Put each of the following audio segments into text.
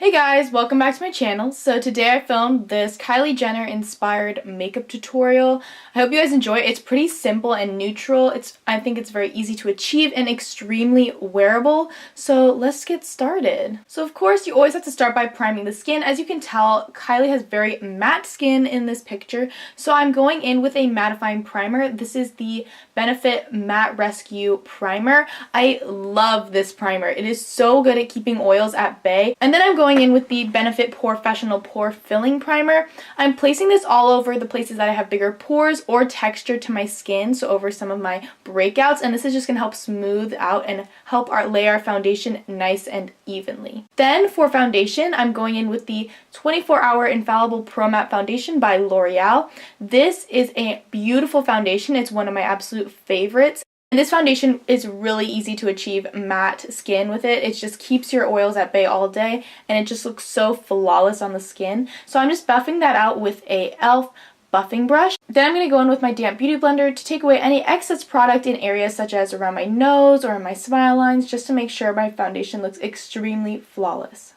Hey guys, welcome back to my channel. So today I filmed this Kylie Jenner inspired makeup tutorial. I hope you guys enjoy it. It's pretty simple and neutral. I think it's very easy to achieve and extremely wearable. So let's get started. So of course you always have to start by priming the skin. As you can tell, Kylie has very matte skin in this picture. So I'm going in with a mattifying primer. This is the Benefit Matte Rescue Primer. I love this primer. It is so good at keeping oils at bay. And then I'm going in with the Benefit Porefessional Pore Filling Primer. I'm placing this all over the places that I have bigger pores or texture to my skin, so over some of my breakouts, and this is just going to help smooth out and help lay our foundation nice and evenly. Then for foundation, I'm going in with the 24-Hour Infallible Pro Matte Foundation by Loreal. This is a beautiful foundation. It's one of my absolute favorites. And this foundation is really easy to achieve matte skin with it. It just keeps your oils at bay all day and it just looks so flawless on the skin. So I'm just buffing that out with a e.l.f. buffing brush. Then I'm going to go in with my damp beauty blender to take away any excess product in areas such as around my nose or in my smile lines, just to make sure my foundation looks extremely flawless.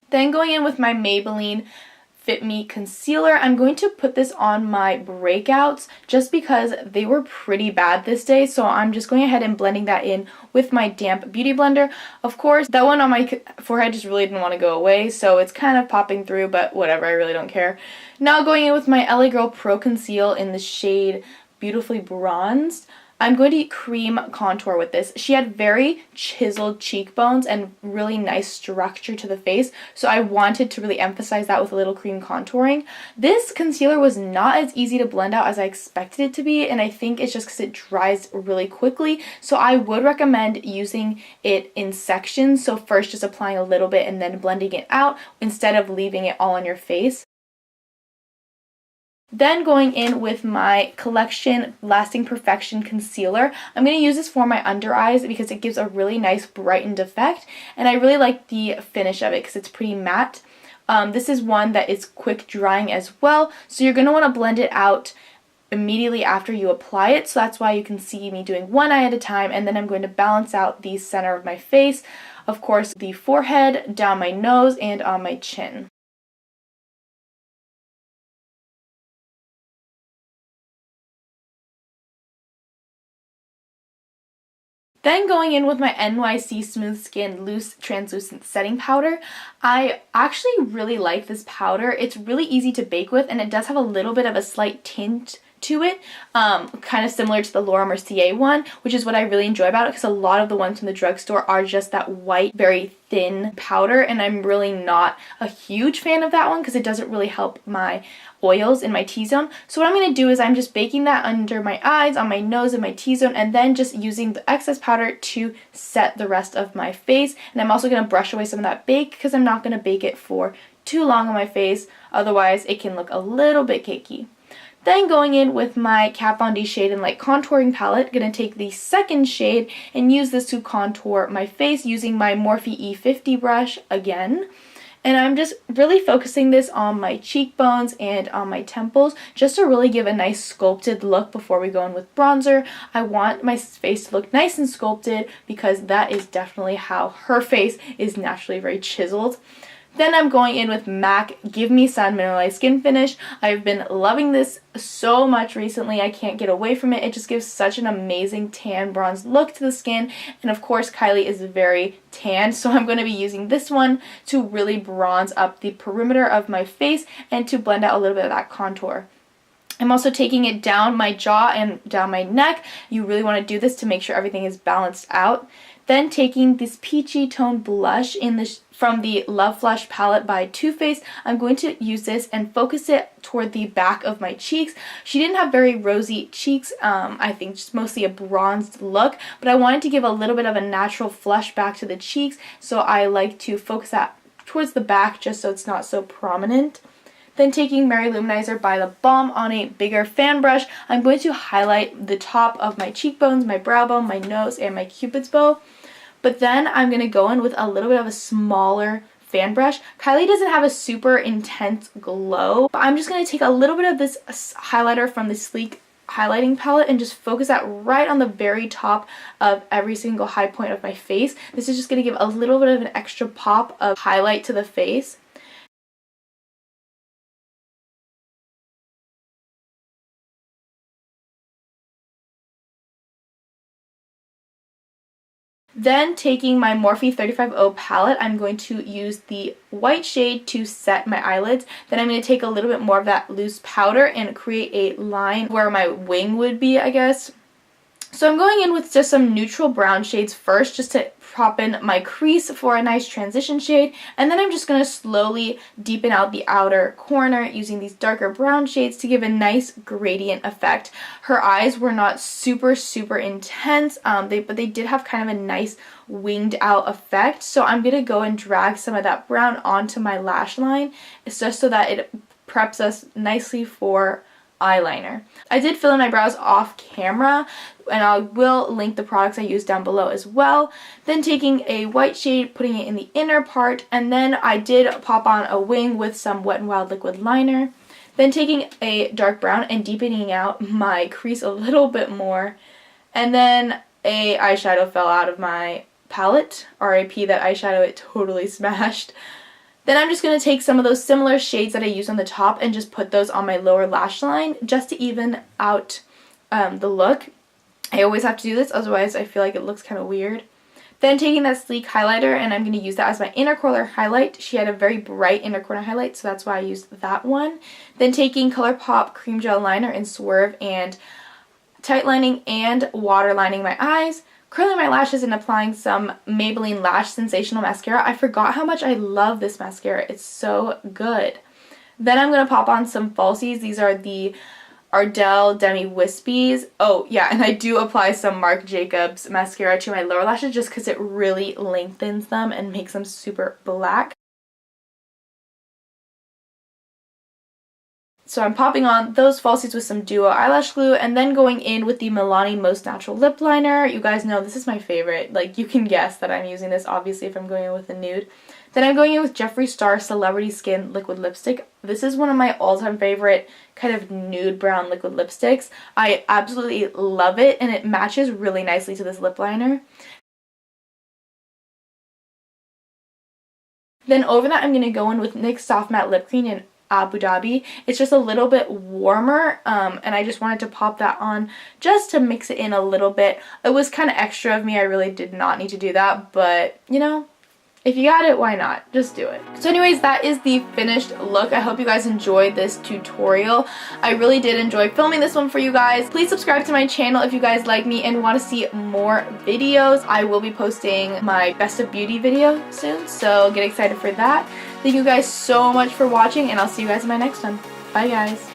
Then going in with my Maybelline Fit Me concealer, I'm going to put this on my breakouts just because they were pretty bad this day, so I'm just going ahead and blending that in with my damp beauty blender. Of course, that one on my forehead just really didn't want to go away, so it's kind of popping through, but whatever, I really don't care. Now going in with my LA Girl Pro Conceal in the shade Beautifully Bronzed. I'm going to cream contour with this. She had very chiseled cheekbones and really nice structure to the face, so I wanted to really emphasize that with a little cream contouring. This concealer was not as easy to blend out as I expected it to be, and I think it's just because it dries really quickly, so I would recommend using it in sections. So first just applying a little bit and then blending it out instead of leaving it all on your face. Then going in with my Collection Lasting Perfection Concealer. I'm going to use this for my under eyes because it gives a really nice brightened effect, and I really like the finish of it because it's pretty matte. This is one that is quick drying as well, so you're going to want to blend it out immediately after you apply it, so that's why you can see me doing one eye at a time, and then I'm going to balance out the center of my face, of course the forehead, down my nose, and on my chin. Then going in with my NYC Smooth Skin Loose Translucent Setting Powder. I actually really like this powder. It's really easy to bake with, and it does have a little bit of a slight tint to it, kind of similar to the Laura Mercier one, which is what I really enjoy about it because a lot of the ones from the drugstore are just that white, very thin powder, and I'm really not a huge fan of that one because it doesn't really help my oils in my T-zone. So what I'm going to do is I'm just baking that under my eyes, on my nose, and my T-zone, and then just using the excess powder to set the rest of my face. And I'm also going to brush away some of that bake because I'm not going to bake it for too long on my face, otherwise it can look a little bit cakey. Then going in with my Kat Von D Shade and Light Contouring Palette, going to take the second shade and use this to contour my face using my Morphe E50 brush again. And I'm just really focusing this on my cheekbones and on my temples just to really give a nice sculpted look before we go in with bronzer. I want my face to look nice and sculpted because that is definitely how her face is naturally very chiseled. Then I'm going in with MAC Give Me Sun Mineralized Skin Finish. I've been loving this so much recently. I can't get away from it. It just gives such an amazing tan bronze look to the skin. And of course Kylie is very tan, so I'm going to be using this one to really bronze up the perimeter of my face and to blend out a little bit of that contour. I'm also taking it down my jaw and down my neck. You really want to do this to make sure everything is balanced out. Then taking this peachy tone blush from the Love Flush palette by Too Faced, I'm going to use this and focus it toward the back of my cheeks. She didn't have very rosy cheeks, I think just mostly a bronzed look, but I wanted to give a little bit of a natural flush back to the cheeks, so I like to focus that towards the back just so it's not so prominent. Then taking Mary Loumanizer by the Balm on a bigger fan brush, I'm going to highlight the top of my cheekbones, my brow bone, my nose, and my cupid's bow. But then I'm going to go in with a little bit of a smaller fan brush. Kylie doesn't have a super intense glow, but I'm just going to take a little bit of this highlighter from the Sleek highlighting palette and just focus that right on the very top of every single high point of my face. This is just going to give a little bit of an extra pop of highlight to the face. Then taking my Morphe 35O palette, I'm going to use the white shade to set my eyelids. Then I'm going to take a little bit more of that loose powder and create a line where my wing would be, I guess. So I'm going in with just some neutral brown shades first, just to prop in my crease for a nice transition shade, and then I'm just going to slowly deepen out the outer corner using these darker brown shades to give a nice gradient effect. Her eyes were not super intense, but they did have kind of a nice winged out effect, so I'm going to go and drag some of that brown onto my lash line. It's just so that it preps us nicely for eyeliner. I did fill in my brows off camera, and I will link the products I used down below as well. Then taking a white shade, putting it in the inner part, and then I did pop on a wing with some Wet n Wild liquid liner. Then taking a dark brown and deepening out my crease a little bit more, and then a eyeshadow fell out of my palette. RIP that eyeshadow, it totally smashed. Then I'm just going to take some of those similar shades that I used on the top and just put those on my lower lash line just to even out the look. I always have to do this, otherwise I feel like it looks kind of weird. Then taking that sleek highlighter, and I'm going to use that as my inner corner highlight. She had a very bright inner corner highlight, so that's why I used that one. Then taking Colourpop Cream Gel Liner in Swerve and tightlining and waterlining my eyes. Curling my lashes and applying some Maybelline Lash Sensational Mascara. I forgot how much I love this mascara. It's so good. Then I'm going to pop on some falsies. These are the Ardell Demi Wispies. Oh, yeah, and I do apply some Marc Jacobs mascara to my lower lashes just because it really lengthens them and makes them super black. So I'm popping on those falsies with some Duo eyelash glue, and then going in with the Milani Most Natural Lip Liner. You guys know this is my favorite. Like, you can guess that I'm using this, obviously, if I'm going in with a nude. Then I'm going in with Jeffree Star Celebrity Skin Liquid Lipstick. This is one of my all-time favorite kind of nude brown liquid lipsticks. I absolutely love it, and it matches really nicely to this lip liner. Then over that, I'm going to go in with NYX Soft Matte Lip Cream in Abu Dhabi. It's just a little bit warmer, and I just wanted to pop that on just to mix it in a little bit. It was kind of extra of me. I really did not need to do that, but you know, if you got it, why not? Just do it. So anyways, that is the finished look. I hope you guys enjoyed this tutorial. I really did enjoy filming this one for you guys. Please subscribe to my channel if you guys like me and want to see more videos. I will be posting my Best of Beauty video soon, so get excited for that. Thank you guys so much for watching, and I'll see you guys in my next one. Bye guys.